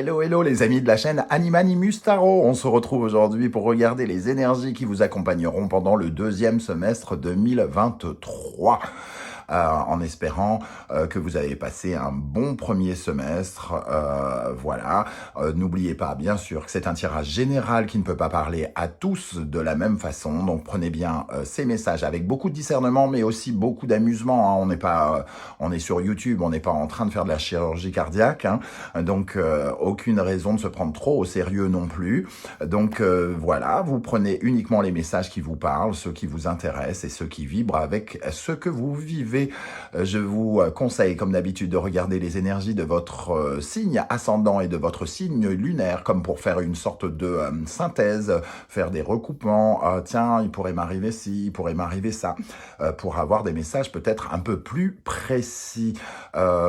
Hello, hello les amis de la chaîne Animanimus Tarot. On se retrouve aujourd'hui pour regarder les énergies qui vous accompagneront pendant le deuxième semestre 2023. En espérant que vous avez passé un bon premier semestre. Voilà. N'oubliez pas, bien sûr, que c'est un tirage général qui ne peut pas parler à tous de la même façon. Donc, prenez bien ces messages avec beaucoup de discernement, mais aussi beaucoup d'amusement. Hein. On est sur YouTube, on n'est pas en train de faire de la chirurgie cardiaque. Hein. Donc, aucune raison de se prendre trop au sérieux non plus. Donc, voilà, vous prenez uniquement les messages qui vous parlent, ceux qui vous intéressent et ceux qui vibrent avec ce que vous vivez. Je vous conseille, comme d'habitude, de regarder les énergies de votre signe ascendant et de votre signe lunaire, comme pour faire une sorte de synthèse, faire des recoupements. Tiens, il pourrait m'arriver ci, il pourrait m'arriver ça, pour avoir des messages peut-être un peu plus précis.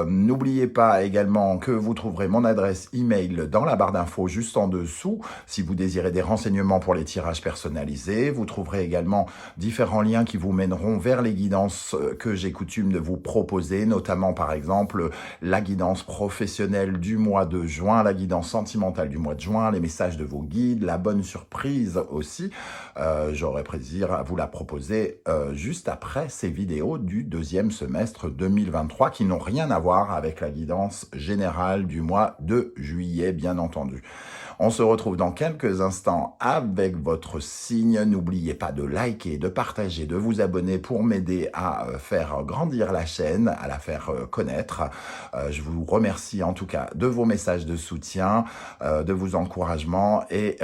N'oubliez pas également que vous trouverez mon adresse email dans la barre d'infos juste en dessous, si vous désirez des renseignements pour les tirages personnalisés. Vous trouverez également différents liens qui vous mèneront vers les guidances que j'ai coutume de vous proposer, notamment par exemple la guidance professionnelle du mois de juin, la guidance sentimentale du mois de juin, les messages de vos guides, la bonne surprise aussi. J'aurai plaisir à vous la proposer juste après ces vidéos du deuxième semestre 2023 qui n'ont rien à voir avec la guidance générale du mois de juillet, bien entendu. On se retrouve dans quelques instants avec votre signe. N'oubliez pas de liker, de partager, de vous abonner pour m'aider à faire grandir la chaîne, à la faire connaître. Je vous remercie en tout cas de vos messages de soutien, de vos encouragements et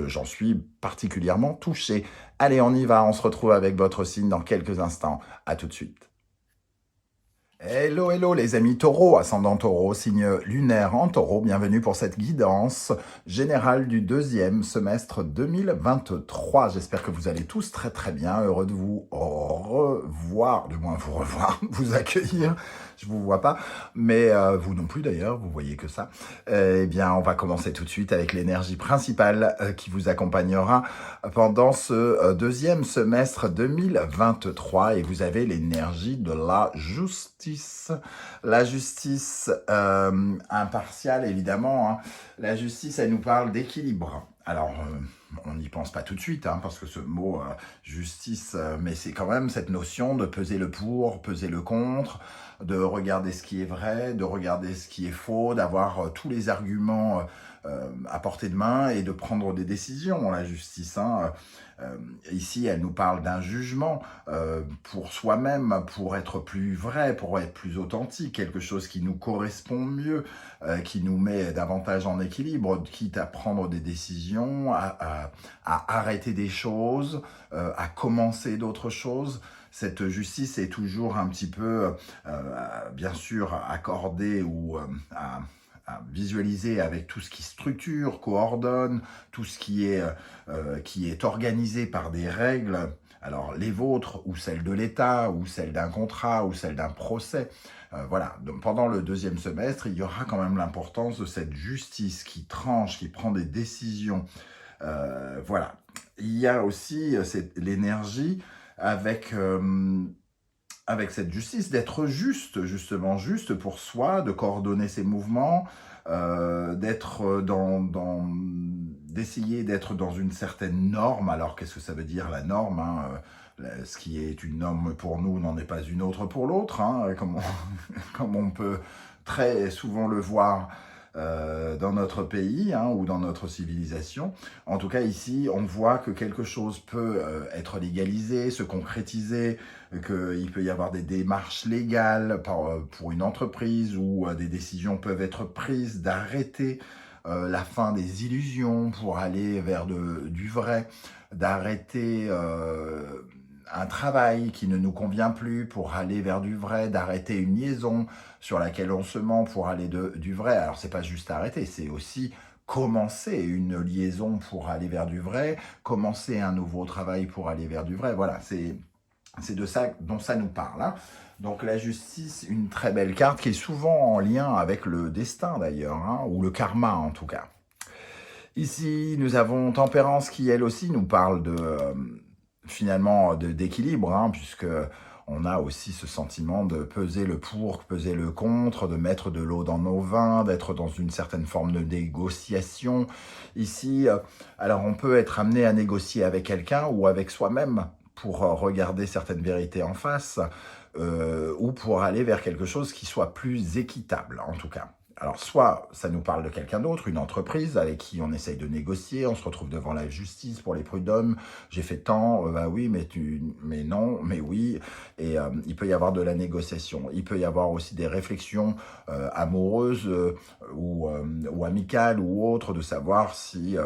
j'en suis particulièrement touché. Allez, on y va, on se retrouve avec votre signe dans quelques instants. À tout de suite. Hello, hello les amis taureaux, ascendant taureau, signe lunaire en taureau, bienvenue pour cette guidance générale du deuxième semestre 2023. J'espère que vous allez tous très très bien, heureux de vous revoir, du moins vous revoir, vous accueillir. Je vous vois pas, mais vous non plus d'ailleurs, vous voyez que ça. Eh bien, on va commencer tout de suite avec l'énergie principale qui vous accompagnera pendant ce deuxième semestre 2023. Et vous avez l'énergie de la justice. La justice impartiale, évidemment. Hein. La justice, elle nous parle d'équilibre. Alors, on n'y pense pas tout de suite, hein, parce que ce mot justice, mais c'est quand même cette notion de peser le pour, peser le contre, de regarder ce qui est vrai, de regarder ce qui est faux, d'avoir tous les arguments à portée de main et de prendre des décisions, la justice. Hein. Ici, elle nous parle d'un jugement pour soi-même, pour être plus vrai, pour être plus authentique, quelque chose qui nous correspond mieux, qui nous met davantage en équilibre, quitte à prendre des décisions, à arrêter des choses, à commencer d'autres choses. Cette justice est toujours un petit peu, bien sûr, accordée ou à visualiser avec tout ce qui structure, coordonne, tout ce qui est organisé par des règles, alors les vôtres, ou celles de l'État, ou celles d'un contrat, ou celles d'un procès. Voilà, donc pendant le deuxième semestre, il y aura quand même l'importance de cette justice qui tranche, qui prend des décisions. Voilà, il y a aussi l'énergie avec cette justice, d'être juste, justement, juste pour soi, de coordonner ses mouvements, d'essayer d'être dans une certaine norme. Alors, qu'est-ce que ça veut dire, la norme, hein? Ce qui est une norme pour nous n'en est pas une autre pour l'autre, hein, comme on peut très souvent le voir dans notre pays, hein, ou dans notre civilisation. En tout cas, ici, on voit que quelque chose peut être légalisé, se concrétiser, qu'il peut y avoir des démarches légales pour une entreprise, ou des décisions peuvent être prises d'arrêter la fin des illusions pour aller vers du vrai, d'arrêter un travail qui ne nous convient plus pour aller vers du vrai, d'arrêter une liaison sur laquelle on se ment pour aller du vrai. Alors, c'est pas juste arrêter, c'est aussi commencer une liaison pour aller vers du vrai, commencer un nouveau travail pour aller vers du vrai. Voilà, c'est de ça dont ça nous parle. Hein. Donc la justice, une très belle carte qui est souvent en lien avec le destin d'ailleurs, hein, ou le karma en tout cas. Ici, nous avons Tempérance qui, elle aussi, nous parle finalement d'équilibre, hein, puisque on a aussi ce sentiment de peser le pour, peser le contre, de mettre de l'eau dans nos vins, d'être dans une certaine forme de négociation. Ici, alors on peut être amené à négocier avec quelqu'un ou avec soi-même pour regarder certaines vérités en face, ou pour aller vers quelque chose qui soit plus équitable, en tout cas. Alors, soit ça nous parle de quelqu'un d'autre, une entreprise avec qui on essaye de négocier, on se retrouve devant la justice pour les prud'hommes, j'ai fait tant, bah oui, mais non, mais oui, et il peut y avoir de la négociation. Il peut y avoir aussi des réflexions amoureuses ou amicales ou autres, de savoir si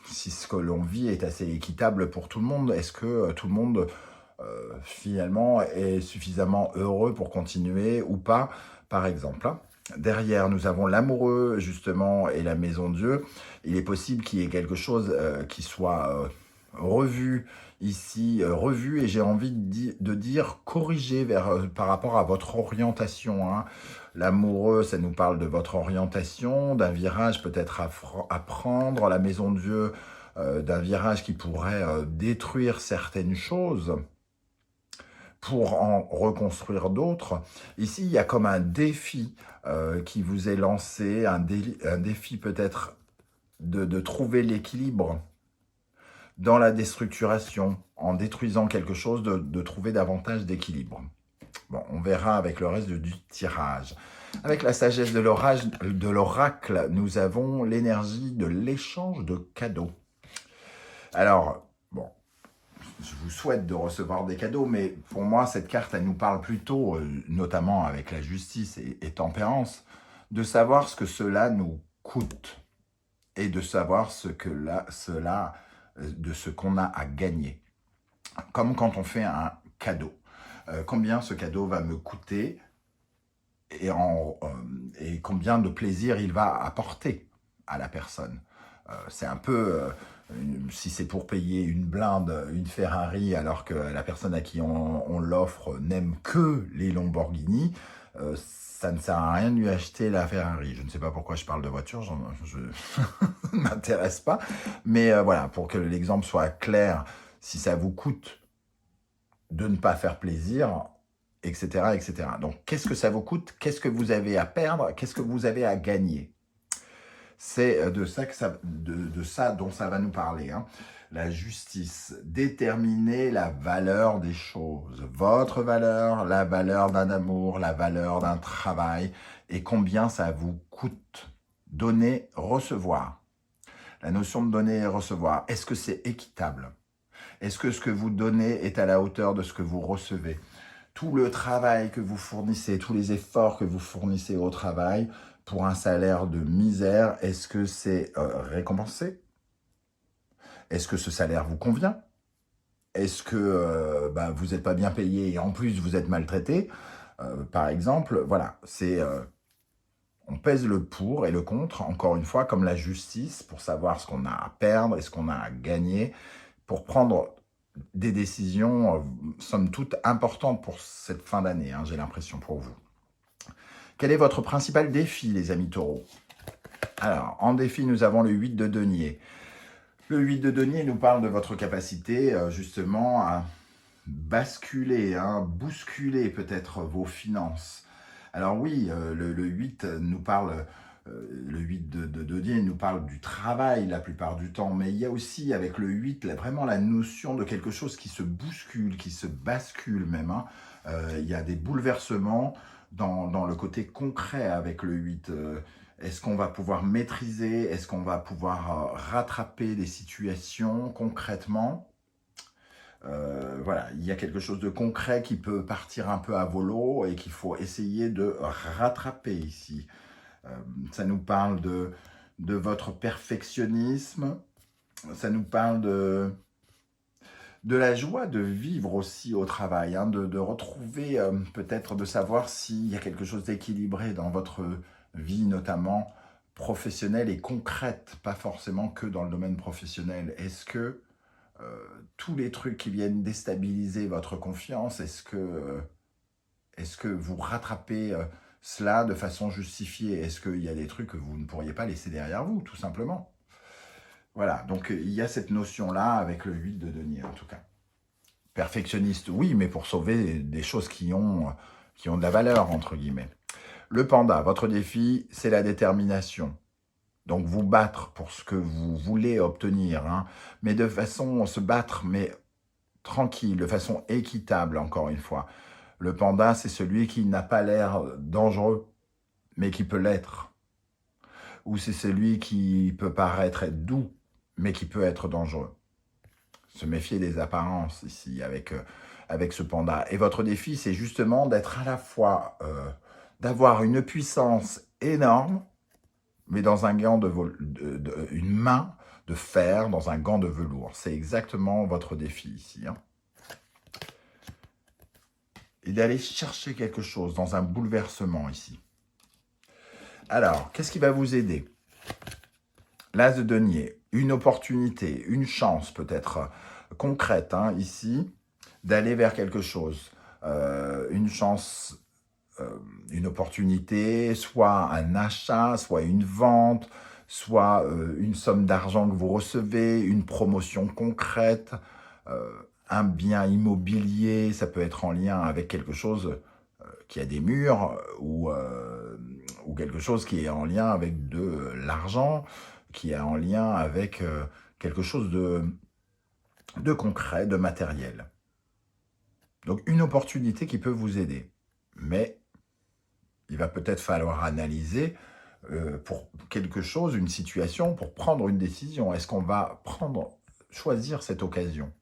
ce que l'on vit est assez équitable pour tout le monde. Est-ce que tout le monde finalement est suffisamment heureux pour continuer ou pas, par exemple, hein. Derrière, nous avons l'amoureux, justement, et la maison Dieu. Il est possible qu'il y ait quelque chose qui soit revu ici, revu, et j'ai envie de dire corrigé par rapport à votre orientation, hein. L'amoureux, ça nous parle de votre orientation, d'un virage peut-être à prendre. La maison Dieu, d'un virage qui pourrait détruire certaines choses pour en reconstruire d'autres. Ici, il y a comme un défi qui vous est lancé, un défi peut-être de trouver l'équilibre dans la déstructuration, en détruisant quelque chose, de trouver davantage d'équilibre. Bon, on verra avec le reste du tirage. Avec la sagesse de l'oracle, nous avons l'énergie de l'échange de cadeaux. Alors, bon, je vous souhaite de recevoir des cadeaux, mais pour moi, cette carte, elle nous parle plutôt, notamment avec la justice et tempérance, de savoir ce que cela nous coûte et de savoir de ce qu'on a à gagner. Comme quand on fait un cadeau. Combien ce cadeau va me coûter et combien de plaisir il va apporter à la personne. C'est un peu, si c'est pour payer une blinde, une Ferrari, alors que la personne à qui on l'offre n'aime que les Lamborghini, ça ne sert à rien de lui acheter la Ferrari. Je ne sais pas pourquoi je parle de voiture, je ne m'intéresse pas. Mais voilà, pour que l'exemple soit clair, si ça vous coûte de ne pas faire plaisir, etc., etc. Donc, qu'est-ce que ça vous coûte? Qu'est-ce que vous avez à perdre? Qu'est-ce que vous avez à gagner? C'est de ça dont ça va nous parler, hein. La justice, déterminer la valeur des choses, votre valeur, la valeur d'un amour, la valeur d'un travail, et combien ça vous coûte. Donner, recevoir. La notion de donner et recevoir, est-ce que c'est équitable? Est-ce que ce que vous donnez est à la hauteur de ce que vous recevez? Tout le travail que vous fournissez, tous les efforts que vous fournissez au travail pour un salaire de misère, est-ce que c'est récompensé? Est-ce que ce salaire vous convient? Est-ce que vous n'êtes pas bien payé et en plus vous êtes maltraité? Par exemple, voilà, on pèse le pour et le contre, encore une fois, comme la justice, pour savoir ce qu'on a à perdre et ce qu'on a à gagner, pour prendre des décisions, somme toute, importantes pour cette fin d'année, hein, j'ai l'impression pour vous. Quel est votre principal défi, les amis taureaux? Alors, en défi, nous avons le 8 de denier. Le 8 de denier nous parle de votre capacité, justement, à basculer, hein, bousculer peut-être vos finances. Alors oui, le 8 nous parle... le 8 de denier nous parle du travail la plupart du temps, mais il y a aussi avec le 8 vraiment la notion de quelque chose qui se bouscule, qui se bascule même, hein. Il y a des bouleversements dans le côté concret avec le 8. Est-ce qu'on va pouvoir maîtriser? Est-ce qu'on va pouvoir rattraper des situations concrètement? Voilà, il y a quelque chose de concret qui peut partir un peu à volo et qu'il faut essayer de rattraper ici. Ça nous parle de votre perfectionnisme, ça nous parle de la joie de vivre aussi au travail, hein, de retrouver peut-être, de savoir s'il y a quelque chose d'équilibré dans votre vie, notamment professionnelle et concrète, pas forcément que dans le domaine professionnel. Est-ce que tous les trucs qui viennent déstabiliser votre confiance, est-ce que vous rattrapez cela de façon justifiée? Est-ce qu'il y a des trucs que vous ne pourriez pas laisser derrière vous, tout simplement? Voilà, donc il y a cette notion-là avec le 8 de denier, en tout cas. Perfectionniste, oui, mais pour sauver des choses qui ont de la valeur, entre guillemets. Le panda, votre défi, c'est la détermination. Donc vous battre pour ce que vous voulez obtenir, hein, mais de façon se battre, mais tranquille, de façon équitable, encore une fois. Le panda, c'est celui qui n'a pas l'air dangereux, mais qui peut l'être. Ou c'est celui qui peut paraître être doux, mais qui peut être dangereux. Se méfier des apparences ici avec ce panda. Et votre défi, c'est justement d'être à la fois, d'avoir une puissance énorme, mais dans un gant une main de fer, dans un gant de velours. C'est exactement votre défi ici. Hein. Et d'aller chercher quelque chose dans un bouleversement ici. Alors, qu'est-ce qui va vous aider? L'as de denier, une opportunité, une chance peut-être concrète hein, ici, d'aller vers quelque chose. Une chance, une opportunité, soit un achat, soit une vente, soit une somme d'argent que vous recevez, une promotion concrète, un bien immobilier, ça peut être en lien avec quelque chose qui a des murs ou quelque chose qui est en lien avec de l'argent, qui est en lien avec quelque chose de concret, de matériel. Donc une opportunité qui peut vous aider. Mais il va peut-être falloir analyser pour quelque chose, une situation, pour prendre une décision. Est-ce qu'on va choisir cette occasion?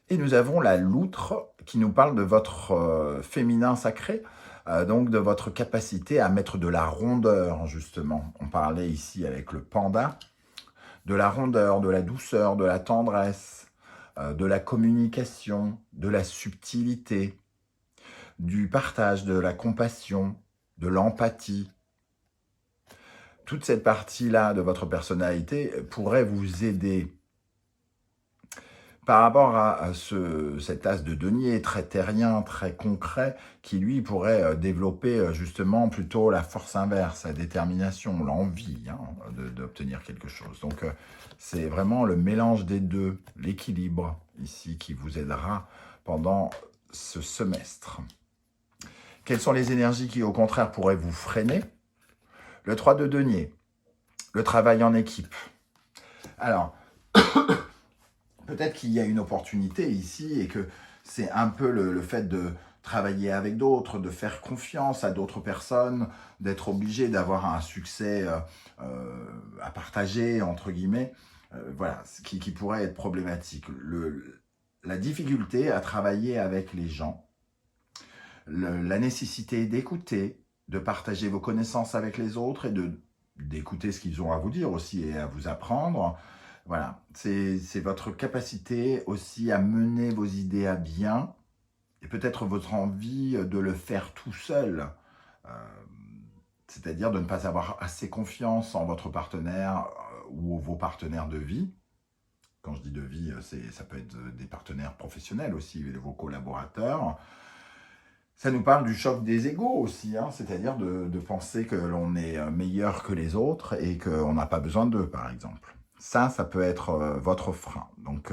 Et nous avons la loutre qui nous parle de votre féminin sacré, donc de votre capacité à mettre de la rondeur, justement. On parlait ici avec le panda, de la rondeur, de la douceur, de la tendresse, de la communication, de la subtilité, du partage, de la compassion, de l'empathie. Toute cette partie-là de votre personnalité pourrait vous aider. Par rapport à cet as de denier très terrien, très concret, qui lui pourrait développer justement plutôt la force inverse, la détermination, l'envie hein, d'obtenir quelque chose. Donc c'est vraiment le mélange des deux, l'équilibre ici qui vous aidera pendant ce semestre. Quelles sont les énergies qui au contraire pourraient vous freiner? Le 3 de denier, le travail en équipe. Alors, peut-être qu'il y a une opportunité ici et que c'est un peu le fait de travailler avec d'autres, de faire confiance à d'autres personnes, d'être obligé d'avoir un succès à partager, entre guillemets, voilà, qui pourrait être problématique. La difficulté à travailler avec les gens, la nécessité d'écouter, de partager vos connaissances avec les autres et d'écouter ce qu'ils ont à vous dire aussi et à vous apprendre. Voilà, c'est votre capacité aussi à mener vos idées à bien et peut-être votre envie de le faire tout seul. C'est-à-dire de ne pas avoir assez confiance en votre partenaire ou vos partenaires de vie. Quand je dis de vie, ça peut être des partenaires professionnels aussi, vos collaborateurs. Ça nous parle du choc des égos aussi, hein, c'est-à-dire de penser que l'on est meilleur que les autres et qu'on n'a pas besoin d'eux, par exemple. Ça peut être votre frein. Donc,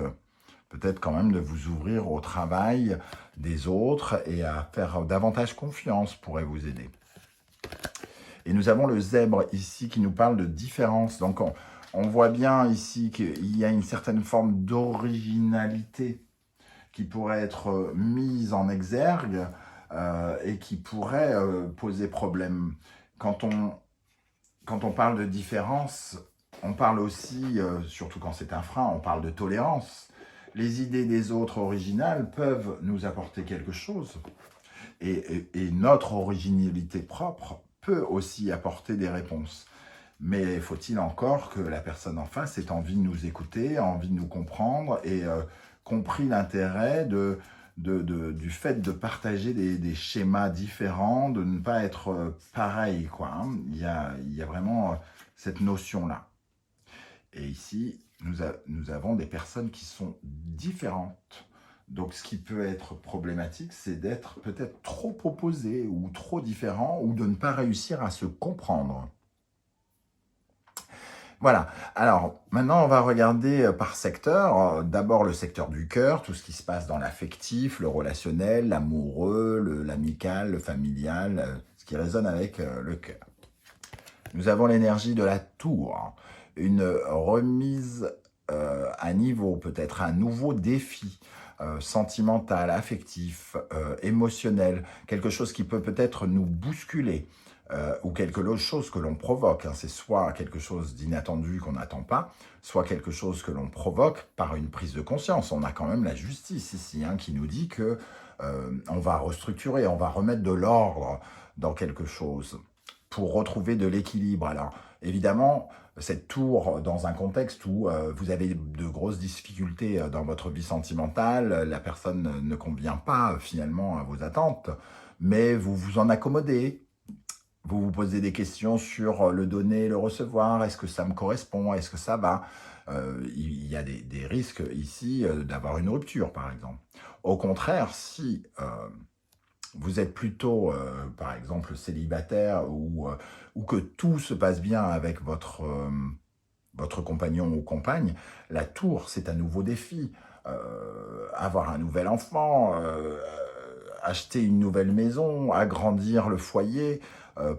peut-être quand même de vous ouvrir au travail des autres et à faire davantage confiance pourrait vous aider. Et nous avons le zèbre ici qui nous parle de différence. Donc, on voit bien ici qu'il y a une certaine forme d'originalité qui pourrait être mise en exergue et qui pourrait poser problème. Quand on parle de différence, on parle aussi, surtout quand c'est un frein, on parle de tolérance. Les idées des autres originales peuvent nous apporter quelque chose. Et notre originalité propre peut aussi apporter des réponses. Mais faut-il encore que la personne en face ait envie de nous écouter, envie de nous comprendre et compris l'intérêt du fait de partager des schémas différents, de ne pas être pareil, quoi. Hein. Il y a vraiment cette notion-là. Et ici, nous avons des personnes qui sont différentes. Donc, ce qui peut être problématique, c'est d'être peut-être trop opposé ou trop différent ou de ne pas réussir à se comprendre. Voilà. Alors, maintenant, on va regarder par secteur. D'abord, le secteur du cœur, tout ce qui se passe dans l'affectif, le relationnel, l'amoureux, l'amical, le familial, ce qui résonne avec le cœur. Nous avons l'énergie de la tour, une remise à niveau, peut-être un nouveau défi sentimental, affectif, émotionnel, quelque chose qui peut peut-être nous bousculer ou quelque chose que l'on provoque. Hein. C'est soit quelque chose d'inattendu qu'on n'attend pas, soit quelque chose que l'on provoque par une prise de conscience. On a quand même la justice ici hein, qui nous dit que on va restructurer, on va remettre de l'ordre dans quelque chose pour retrouver de l'équilibre. Alors, évidemment, cette tour, dans un contexte où vous avez de grosses difficultés dans votre vie sentimentale, la personne ne convient pas finalement à vos attentes, mais vous vous en accommodez, vous vous posez des questions sur le donner, le recevoir, est-ce que ça me correspond, est-ce que ça va il y a des risques ici d'avoir une rupture, par exemple. Au contraire, si vous êtes plutôt, par exemple, célibataire ou que tout se passe bien avec votre compagnon ou compagne, la tour, c'est un nouveau défi. Avoir un nouvel enfant, acheter une nouvelle maison, agrandir le foyer,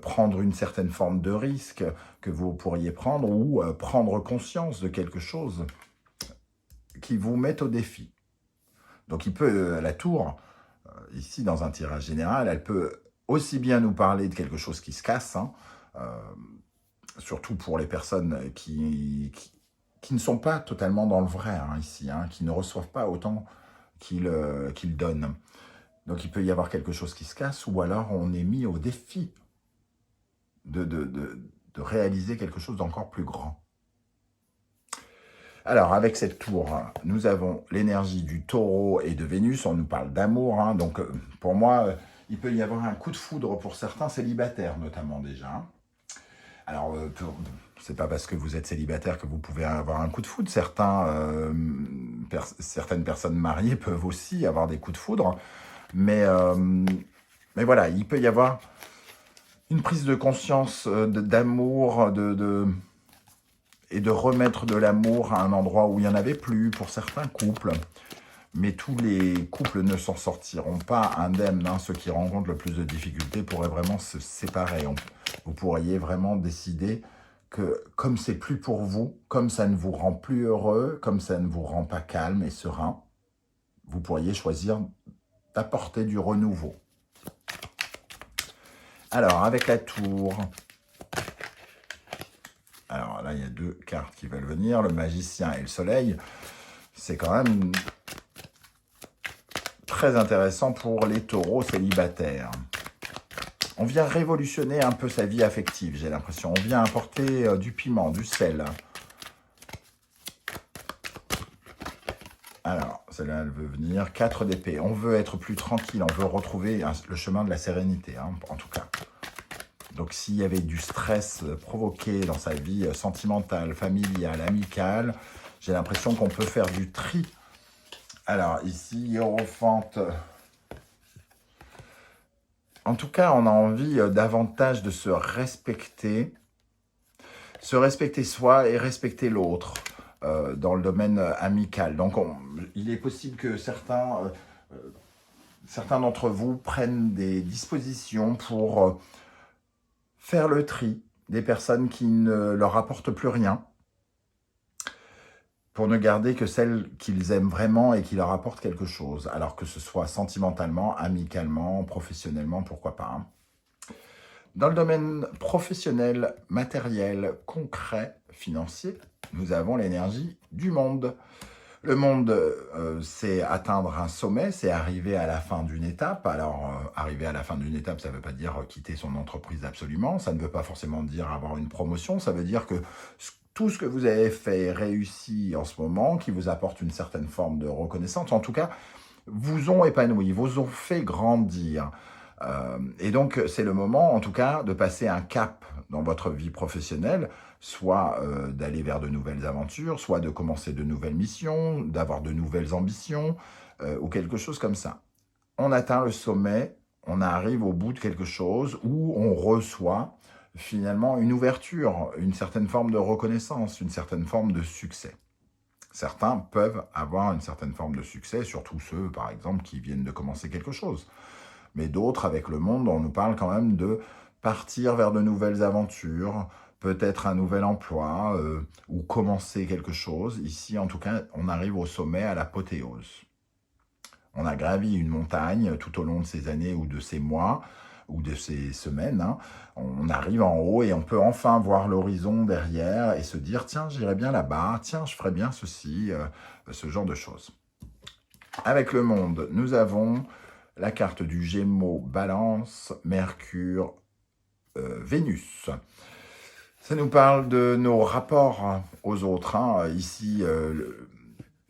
prendre une certaine forme de risque que vous pourriez prendre ou prendre conscience de quelque chose qui vous met au défi. Donc il peut, la tour, ici dans un tirage général, elle peut aussi bien nous parler de quelque chose qui se casse, hein, surtout pour les personnes qui ne sont pas totalement dans le vrai hein, ici, hein, qui ne reçoivent pas autant qu'ils donnent. Donc il peut y avoir quelque chose qui se casse, ou alors on est mis au défi de réaliser quelque chose d'encore plus grand. Alors, avec cette tour, nous avons l'énergie du taureau et de Vénus. On nous parle d'amour. Hein, donc, pour moi, il peut y avoir un coup de foudre pour certains célibataires, notamment déjà. Hein. Alors, c'est pas parce que vous êtes célibataire que vous pouvez avoir un coup de foudre. Certaines personnes mariées peuvent aussi avoir des coups de foudre. Mais voilà, il peut y avoir une prise de conscience d'amour, et de remettre de l'amour à un endroit où il n'y en avait plus pour certains couples. Mais tous les couples ne s'en sortiront pas indemnes. Hein. Ceux qui rencontrent le plus de difficultés pourraient vraiment se séparer. Vous pourriez vraiment décider que comme c'est plus pour vous, comme ça ne vous rend plus heureux, comme ça ne vous rend pas calme et serein, vous pourriez choisir d'apporter du renouveau. Alors, avec la tour... Alors là, il y a deux cartes qui veulent venir, le magicien et le soleil. C'est quand même très intéressant pour les taureaux célibataires. On vient révolutionner un peu sa vie affective, j'ai l'impression. On vient apporter du piment, du sel. Alors, celle-là, elle veut venir. 4 d'épée. On veut être plus tranquille, on veut retrouver le chemin de la sérénité, hein, en tout cas. Donc, s'il y avait du stress provoqué dans sa vie sentimentale, familiale, amicale, j'ai l'impression qu'on peut faire du tri. Alors, ici, Hiérophante. En tout cas, on a envie davantage de se respecter soi et respecter l'autre dans le domaine amical. Donc, il est possible que certains d'entre vous prennent des dispositions pour... faire le tri des personnes qui ne leur apportent plus rien, pour ne garder que celles qu'ils aiment vraiment et qui leur apportent quelque chose, alors que ce soit sentimentalement, amicalement, professionnellement, pourquoi pas. Hein. Dans le domaine professionnel, matériel, concret, financier, nous avons l'énergie du monde. Le monde, c'est atteindre un sommet, c'est arriver à la fin d'une étape. Alors, arriver à la fin d'une étape, ça ne veut pas dire quitter son entreprise absolument. Ça ne veut pas forcément dire avoir une promotion. Ça veut dire que tout ce que vous avez fait réussi en ce moment, qui vous apporte une certaine forme de reconnaissance, en tout cas, vous ont épanoui, vous ont fait grandir. Et donc, c'est le moment, en tout cas, de passer un cap dans votre vie professionnelle, soit d'aller vers de nouvelles aventures, soit de commencer de nouvelles missions, d'avoir de nouvelles ambitions, ou quelque chose comme ça. On atteint le sommet, on arrive au bout de quelque chose où on reçoit finalement une ouverture, une certaine forme de reconnaissance, une certaine forme de succès. Certains peuvent avoir une certaine forme de succès, surtout ceux, par exemple, qui viennent de commencer quelque chose. Mais d'autres, avec le monde, on nous parle quand même de partir vers de nouvelles aventures, peut-être un nouvel emploi, ou commencer quelque chose. Ici, en tout cas, on arrive au sommet, à l'apothéose. On a gravi une montagne tout au long de ces années ou de ces mois, ou de ces semaines, hein. On arrive en haut et on peut enfin voir l'horizon derrière et se dire, tiens, j'irai bien là-bas, tiens, je ferai bien ceci, ce genre de choses. Avec le monde, nous avons la carte du Gémeaux, Balance, Mercure, Vénus. Ça nous parle de nos rapports aux autres, hein. Ici,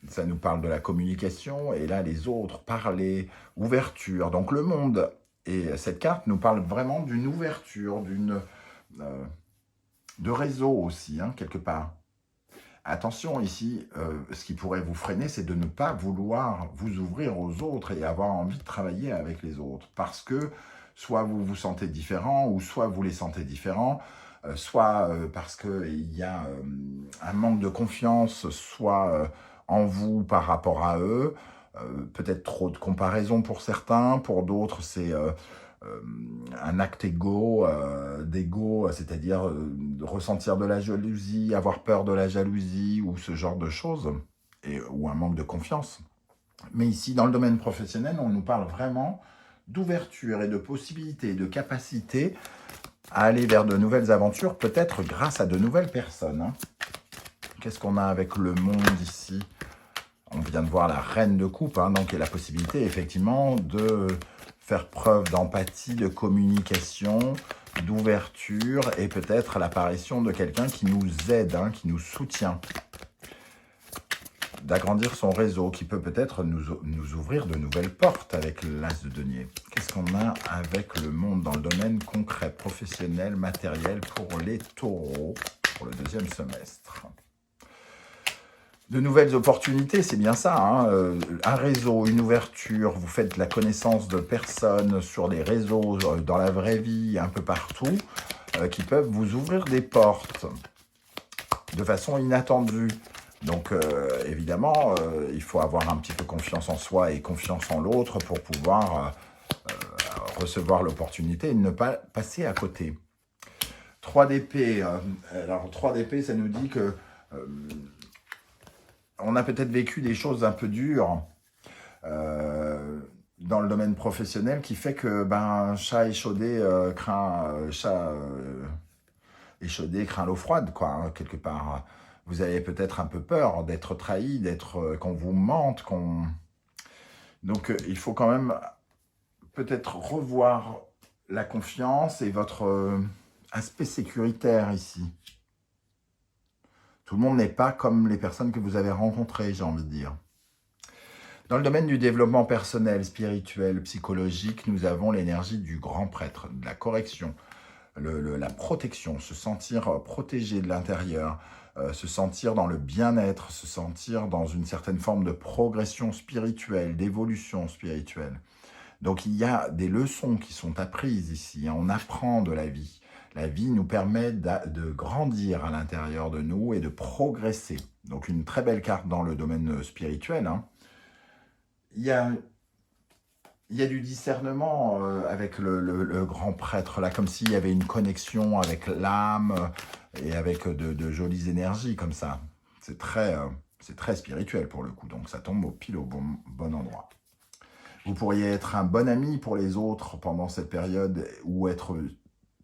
ça nous parle de la communication, et là, les autres, parler, ouverture. Donc le monde, et cette carte nous parle vraiment d'une ouverture, de réseau aussi, hein, quelque part. Attention ici, ce qui pourrait vous freiner, c'est de ne pas vouloir vous ouvrir aux autres et avoir envie de travailler avec les autres. Parce que soit vous vous sentez différent, ou soit vous les sentez différents, soit parce qu'il y a un manque de confiance, soit en vous par rapport à eux, peut-être trop de comparaison pour certains, pour d'autres c'est un acte d'égo, c'est-à-dire ressentir de la jalousie, avoir peur de la jalousie ou ce genre de choses, ou un manque de confiance. Mais ici, dans le domaine professionnel, on nous parle vraiment d'ouverture et de possibilités, de capacité à aller vers de nouvelles aventures, peut-être grâce à de nouvelles personnes, hein. Qu'est-ce qu'on a avec le monde ici? On vient de voir la reine de coupe, hein, donc il y a la possibilité effectivement de faire preuve d'empathie, de communication, d'ouverture, et peut-être l'apparition de quelqu'un qui nous aide, hein, qui nous soutient, d'agrandir son réseau, qui peut peut-être nous ouvrir de nouvelles portes avec l'as de denier. Qu'est-ce qu'on a avec le monde dans le domaine concret, professionnel, matériel pour les taureaux pour le deuxième semestre? De nouvelles opportunités, c'est bien ça, hein, un réseau, une ouverture, vous faites la connaissance de personnes sur les réseaux, dans la vraie vie, un peu partout, qui peuvent vous ouvrir des portes de façon inattendue. Donc évidemment, il faut avoir un petit peu confiance en soi et confiance en l'autre pour pouvoir recevoir l'opportunité et ne pas passer à côté. 3 d'épée, alors 3 d'épée, ça nous dit que on a peut-être vécu des choses un peu dures dans le domaine professionnel, qui fait que chat échaudé craint l'eau froide, quoi, hein, quelque part. Vous avez peut-être un peu peur d'être trahi, qu'on vous mente, Donc il faut quand même peut-être revoir la confiance et votre aspect sécuritaire ici. Tout le monde n'est pas comme les personnes que vous avez rencontrées, j'ai envie de dire. Dans le domaine du développement personnel, spirituel, psychologique, nous avons l'énergie du grand prêtre, de la correction, la protection, se sentir protégé de l'intérieur, se sentir dans le bien-être, se sentir dans une certaine forme de progression spirituelle, d'évolution spirituelle. Donc il y a des leçons qui sont apprises ici, hein. On apprend de la vie. La vie nous permet de grandir à l'intérieur de nous et de progresser. Donc une très belle carte dans le domaine spirituel, hein. Il y a du discernement avec le grand prêtre, là, comme s'il y avait une connexion avec l'âme et avec de jolies énergies comme ça. C'est très spirituel pour le coup, donc ça tombe pile au bon endroit. Vous pourriez être un bon ami pour les autres pendant cette période, ou être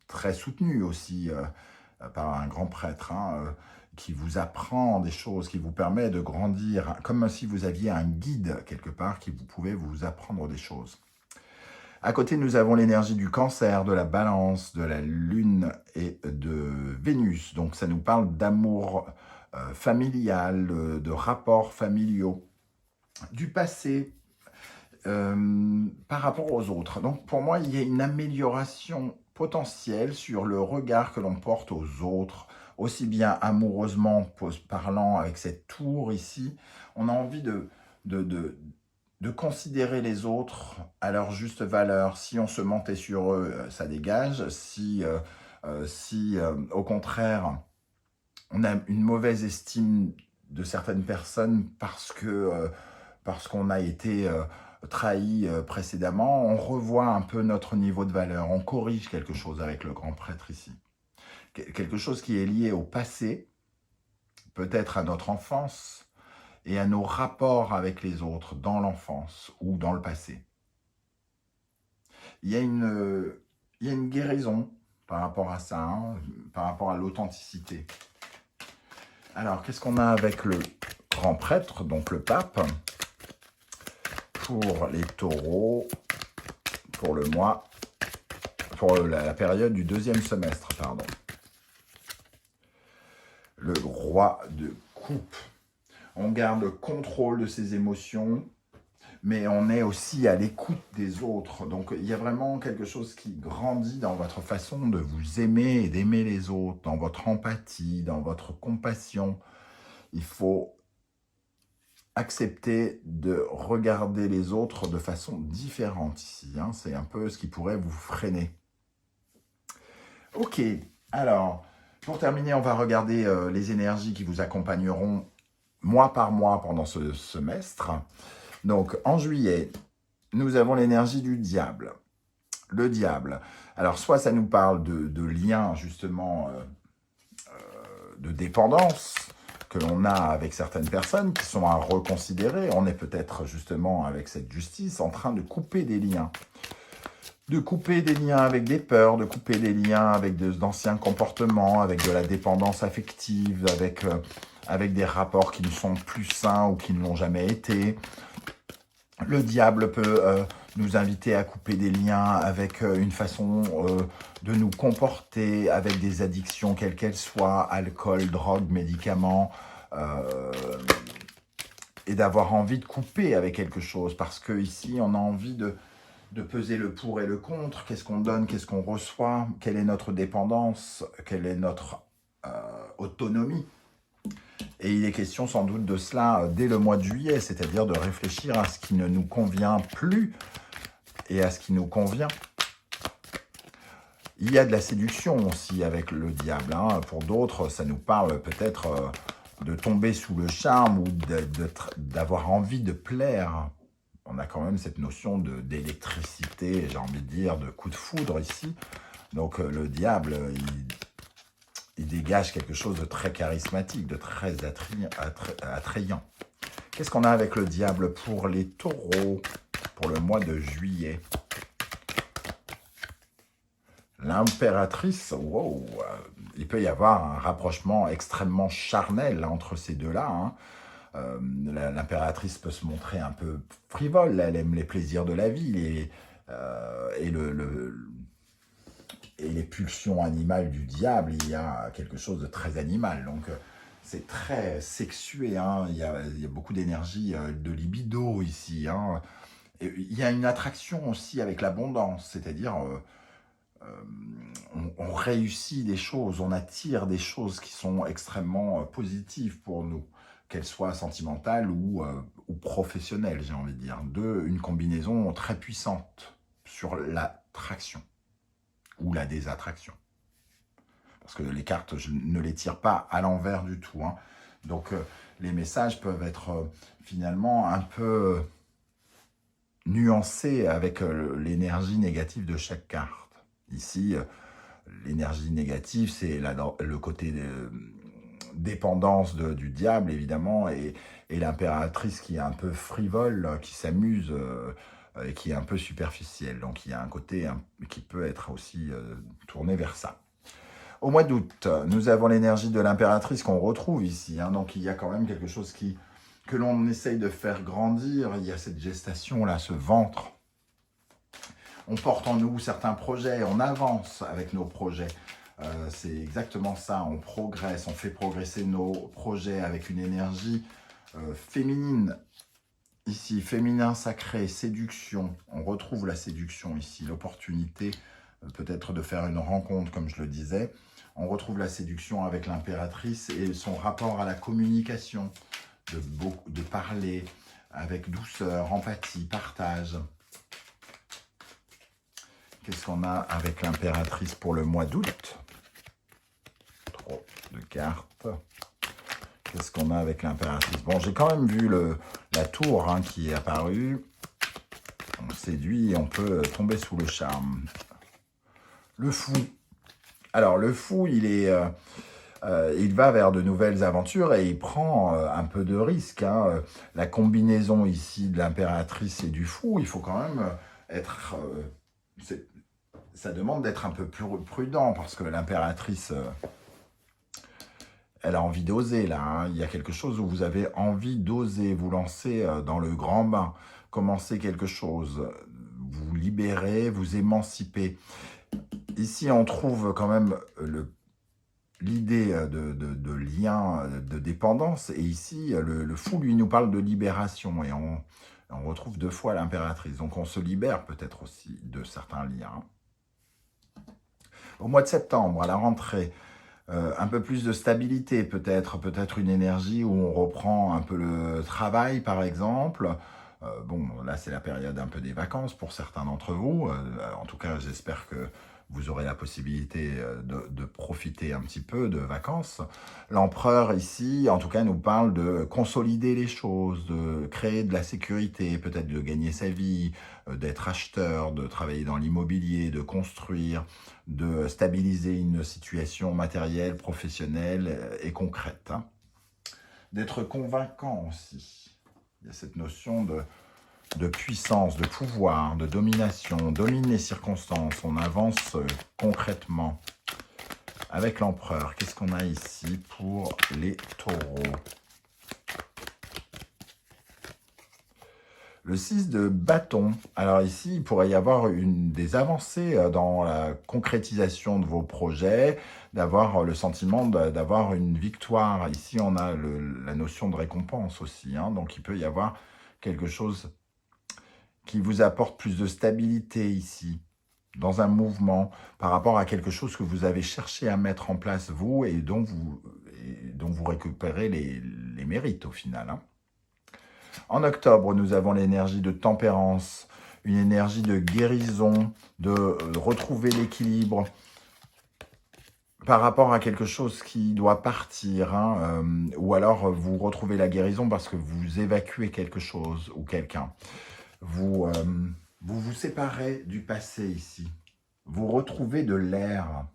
très soutenu aussi par un grand prêtre, hein, qui vous apprend des choses, qui vous permet de grandir, comme si vous aviez un guide quelque part qui pouvait vous apprendre des choses. À côté, nous avons l'énergie du Cancer, de la Balance, de la Lune et de Vénus. Donc ça nous parle d'amour familial, de rapports familiaux, du passé, par rapport aux autres. Donc pour moi, il y a une amélioration potentielle sur le regard que l'on porte aux autres, aussi bien amoureusement parlant avec cette tour ici. On a envie de considérer les autres à leur juste valeur. Si on se mentait sur eux, ça dégage. Si Si, au contraire, on a une mauvaise estime de certaines personnes parce qu'on a été trahi précédemment, on revoit un peu notre niveau de valeur, on corrige quelque chose avec le grand prêtre ici. Quelque chose qui est lié au passé, peut-être à notre enfance, et à nos rapports avec les autres dans l'enfance ou dans le passé. Il y a une guérison par rapport à ça, hein, par rapport à l'authenticité. Alors, qu'est-ce qu'on a avec le grand prêtre, donc le pape, pour les taureaux, pour le mois, pour la période du deuxième semestre, pardon. Le roi de coupe. On garde le contrôle de ses émotions, mais on est aussi à l'écoute des autres. Donc, il y a vraiment quelque chose qui grandit dans votre façon de vous aimer et d'aimer les autres, dans votre empathie, dans votre compassion. Il faut accepter de regarder les autres de façon différente ici. Hein. C'est un peu ce qui pourrait vous freiner. Ok, alors, pour terminer, on va regarder les énergies qui vous accompagneront mois par mois pendant ce semestre. Donc, en juillet, nous avons l'énergie du diable. Le diable. Alors, soit ça nous parle de liens, justement, de dépendance que l'on a avec certaines personnes qui sont à reconsidérer. On est peut-être, justement, avec cette justice, en train de couper des liens. De couper des liens avec des peurs, de couper des liens avec d'anciens comportements, avec de la dépendance affective, avec des rapports qui ne sont plus sains ou qui ne l'ont jamais été. Le diable peut nous inviter à couper des liens avec une façon de nous comporter, avec des addictions quelles qu'elles soient, alcool, drogue, médicaments, et d'avoir envie de couper avec quelque chose, parce que ici on a envie de peser le pour et le contre. Qu'est-ce qu'on donne, qu'est-ce qu'on reçoit, quelle est notre dépendance, quelle est notre autonomie. Et il est question sans doute de cela dès le mois de juillet, c'est-à-dire de réfléchir à ce qui ne nous convient plus et à ce qui nous convient. Il y a de la séduction aussi avec le diable. Hein. Pour d'autres, ça nous parle peut-être de tomber sous le charme ou d'avoir envie de plaire. On a quand même cette notion d'électricité, j'ai envie de dire, de coup de foudre ici. Donc le diable, il dégage quelque chose de très charismatique, de très attrayant. Qu'est-ce qu'on a avec le diable pour les taureaux, pour le mois de juillet? L'impératrice, wow, il peut y avoir un rapprochement extrêmement charnel entre ces deux-là. Hein. L'impératrice peut se montrer un peu frivole, elle aime les plaisirs de la vie et les pulsions animales du diable, il y a quelque chose de très animal. Donc, c'est très sexué, hein. Il y a beaucoup d'énergie, de libido ici. Hein. Et il y a une attraction aussi avec l'abondance, c'est-à-dire on réussit des choses, on attire des choses qui sont extrêmement positives pour nous, qu'elles soient sentimentales ou professionnelles, j'ai envie de dire. Une combinaison très puissante sur l'attraction ou la désattraction. Parce que les cartes, je ne les tire pas à l'envers du tout. Hein. Donc, les messages peuvent être finalement un peu nuancés avec l'énergie négative de chaque carte. Ici, l'énergie négative, c'est le côté de dépendance du diable, évidemment, et l'impératrice qui est un peu frivole, qui s'amuse et qui est un peu superficielle. Donc, il y a un côté qui peut être aussi tourné vers ça. Au mois d'août, nous avons l'énergie de l'impératrice qu'on retrouve ici. Hein, donc, il y a quand même quelque chose que l'on essaye de faire grandir. Il y a cette gestation-là, ce ventre. On porte en nous certains projets, on avance avec nos projets. C'est exactement ça, on progresse, on fait progresser nos projets avec une énergie féminine. Ici, féminin sacré, séduction. On retrouve la séduction ici, l'opportunité peut-être de faire une rencontre, comme je le disais. On retrouve la séduction avec l'impératrice et son rapport à la communication, de parler avec douceur, empathie, partage. Qu'est-ce qu'on a avec l'impératrice pour le mois d'août? de cartes. Qu'est-ce qu'on a avec l'impératrice? Bon, j'ai quand même vu la tour hein, qui est apparue. On séduit et on peut tomber sous le charme. Le fou. Alors, le fou, il va vers de nouvelles aventures et il prend un peu de risque. Hein. La combinaison ici de l'impératrice et du fou, il faut quand même être... ça demande d'être un peu plus prudent parce que l'impératrice... elle a envie d'oser là, hein. Il y a quelque chose où vous avez envie d'oser, vous lancer dans le grand bain, commencer quelque chose, vous libérer, vous émanciper. Ici, on trouve quand même l'idée de lien, de dépendance, et ici, le fou, lui, nous parle de libération, et on retrouve 2 fois l'impératrice, donc on se libère peut-être aussi de certains liens. Au mois de septembre, à la rentrée, un peu plus de stabilité peut-être une énergie où on reprend un peu le travail par exemple. Bon, là c'est la période un peu des vacances pour certains d'entre vous. En tout cas, j'espère que vous aurez la possibilité de profiter un petit peu de vacances. L'empereur ici, en tout cas, nous parle de consolider les choses, de créer de la sécurité, peut-être de gagner sa vie, d'être acheteur, de travailler dans l'immobilier, de construire, de stabiliser une situation matérielle, professionnelle et concrète. Hein. D'être convaincant aussi. Il y a cette notion de puissance, de pouvoir, de domination. On domine les circonstances, on avance concrètement. Avec l'empereur, qu'est-ce qu'on a ici pour les taureaux? Le 6 de bâton. Alors ici, il pourrait y avoir des avancées dans la concrétisation de vos projets, d'avoir le sentiment d'avoir une victoire. Ici, on a la notion de récompense aussi. Hein. Donc, il peut y avoir quelque chose qui vous apporte plus de stabilité ici, dans un mouvement, par rapport à quelque chose que vous avez cherché à mettre en place, vous, et dont vous récupérez les mérites au final. Hein. En octobre, nous avons l'énergie de tempérance, une énergie de guérison, de retrouver l'équilibre par rapport à quelque chose qui doit partir, hein, ou alors vous retrouvez la guérison parce que vous évacuez quelque chose ou quelqu'un. Vous vous séparez du passé ici. Vous retrouvez de l'air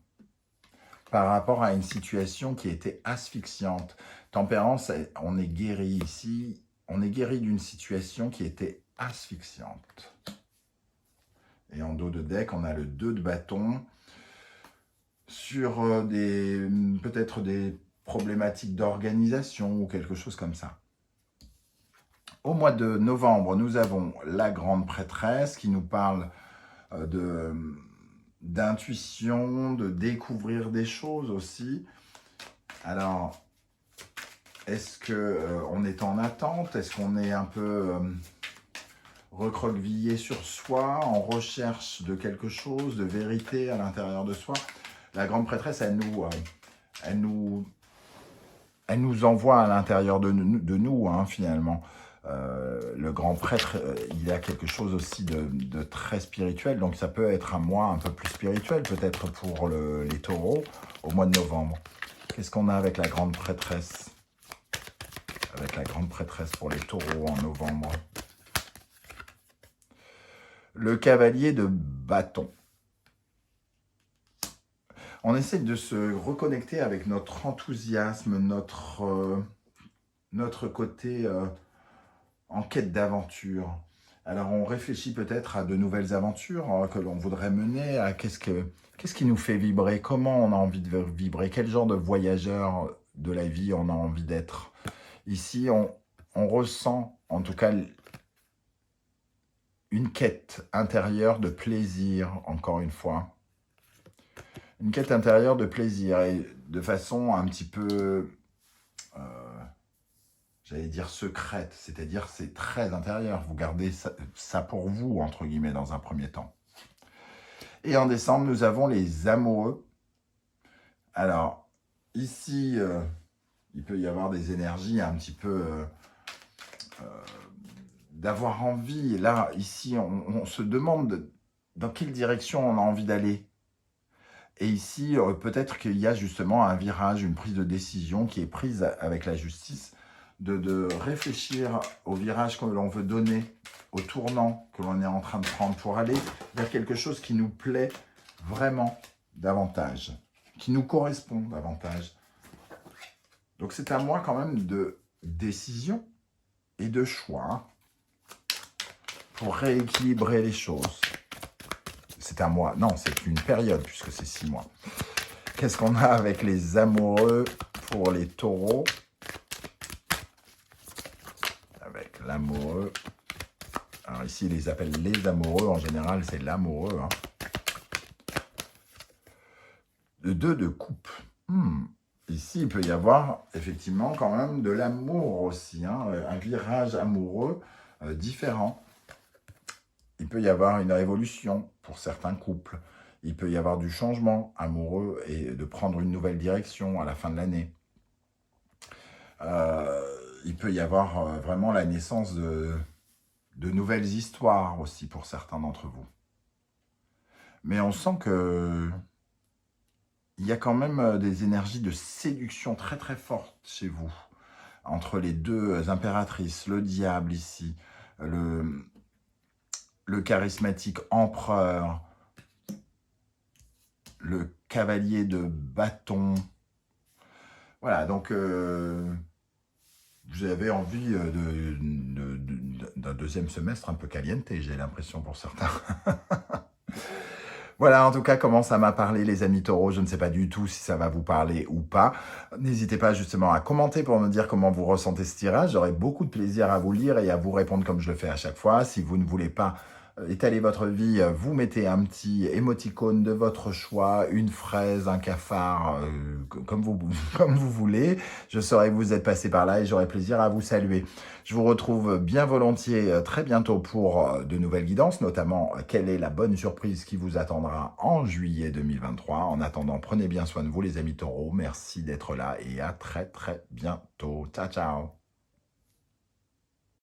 par rapport à une situation qui était asphyxiante. Tempérance, on est guéri ici. On est guéri d'une situation qui était asphyxiante. Et en dos de deck, on a le 2 de bâton sur peut-être des problématiques d'organisation ou quelque chose comme ça. Au mois de novembre, nous avons la grande prêtresse qui nous parle d'intuition, de découvrir des choses aussi. Alors, est-ce qu'on est en attente? Est-ce qu'on est un peu recroquevillé sur soi, en recherche de quelque chose, de vérité à l'intérieur de soi? La grande prêtresse, elle nous envoie à l'intérieur de nous hein, finalement. Le grand prêtre, il a quelque chose aussi de très spirituel, donc ça peut être un mois un peu plus spirituel, peut-être pour les taureaux, au mois de novembre. Qu'est-ce qu'on a avec la grande prêtresse? Avec la grande prêtresse pour les taureaux en novembre. Le cavalier de bâton. On essaie de se reconnecter avec notre enthousiasme, notre côté en quête d'aventure. Alors on réfléchit peut-être à de nouvelles aventures hein, que l'on voudrait mener, à qu'est-ce qui nous fait vibrer, comment on a envie de vibrer, quel genre de voyageur de la vie on a envie d'être. Ici, on ressent en tout cas une quête intérieure de plaisir, encore une fois. Une quête intérieure de plaisir et de façon un petit peu, j'allais dire secrète, c'est-à-dire c'est très intérieur. Vous gardez ça pour vous, entre guillemets, dans un premier temps. Et en décembre, nous avons les amoureux. Alors, ici, il peut y avoir des énergies un petit peu d'avoir envie. Et là, ici, on se demande dans quelle direction on a envie d'aller. Et ici, peut-être qu'il y a justement un virage, une prise de décision qui est prise avec la justice, de réfléchir au virage que l'on veut donner, au tournant que l'on est en train de prendre pour aller vers quelque chose qui nous plaît vraiment davantage, qui nous correspond davantage. Donc c'est à moi quand même de décision et de choix pour rééquilibrer les choses. C'est à moi. Non, c'est une période puisque c'est 6 mois. Qu'est-ce qu'on a avec les amoureux pour les taureaux? Avec l'amoureux. Alors ici, ils les appellent les amoureux. En général, c'est l'amoureux. Hein. Le 2 de coupe. Ici, il peut y avoir effectivement quand même de l'amour aussi. Hein, un virage amoureux différent. Il peut y avoir une révolution pour certains couples. Il peut y avoir du changement amoureux et de prendre une nouvelle direction à la fin de l'année. Il peut y avoir vraiment la naissance de nouvelles histoires aussi pour certains d'entre vous. Mais on sent que il y a quand même des énergies de séduction très très fortes chez vous. Entre les deux impératrices, le diable ici, le charismatique empereur, le cavalier de bâton. Voilà, donc vous avez envie d'un deuxième semestre un peu caliente, j'ai l'impression pour certains. Voilà, en tout cas, comment ça m'a parlé, les amis taureaux. Je ne sais pas du tout si ça va vous parler ou pas. N'hésitez pas justement à commenter pour me dire comment vous ressentez ce tirage. J'aurai beaucoup de plaisir à vous lire et à vous répondre comme je le fais à chaque fois. Si vous ne voulez pas étaler votre vie, vous mettez un petit émoticône de votre choix, une fraise, un cafard, comme vous voulez. Je saurai que vous êtes passé par là et j'aurai plaisir à vous saluer. Je vous retrouve bien volontiers très bientôt pour de nouvelles guidances, notamment quelle est la bonne surprise qui vous attendra en juillet 2023. En attendant, prenez bien soin de vous les amis taureaux. Merci d'être là et à très très bientôt. Ciao, ciao.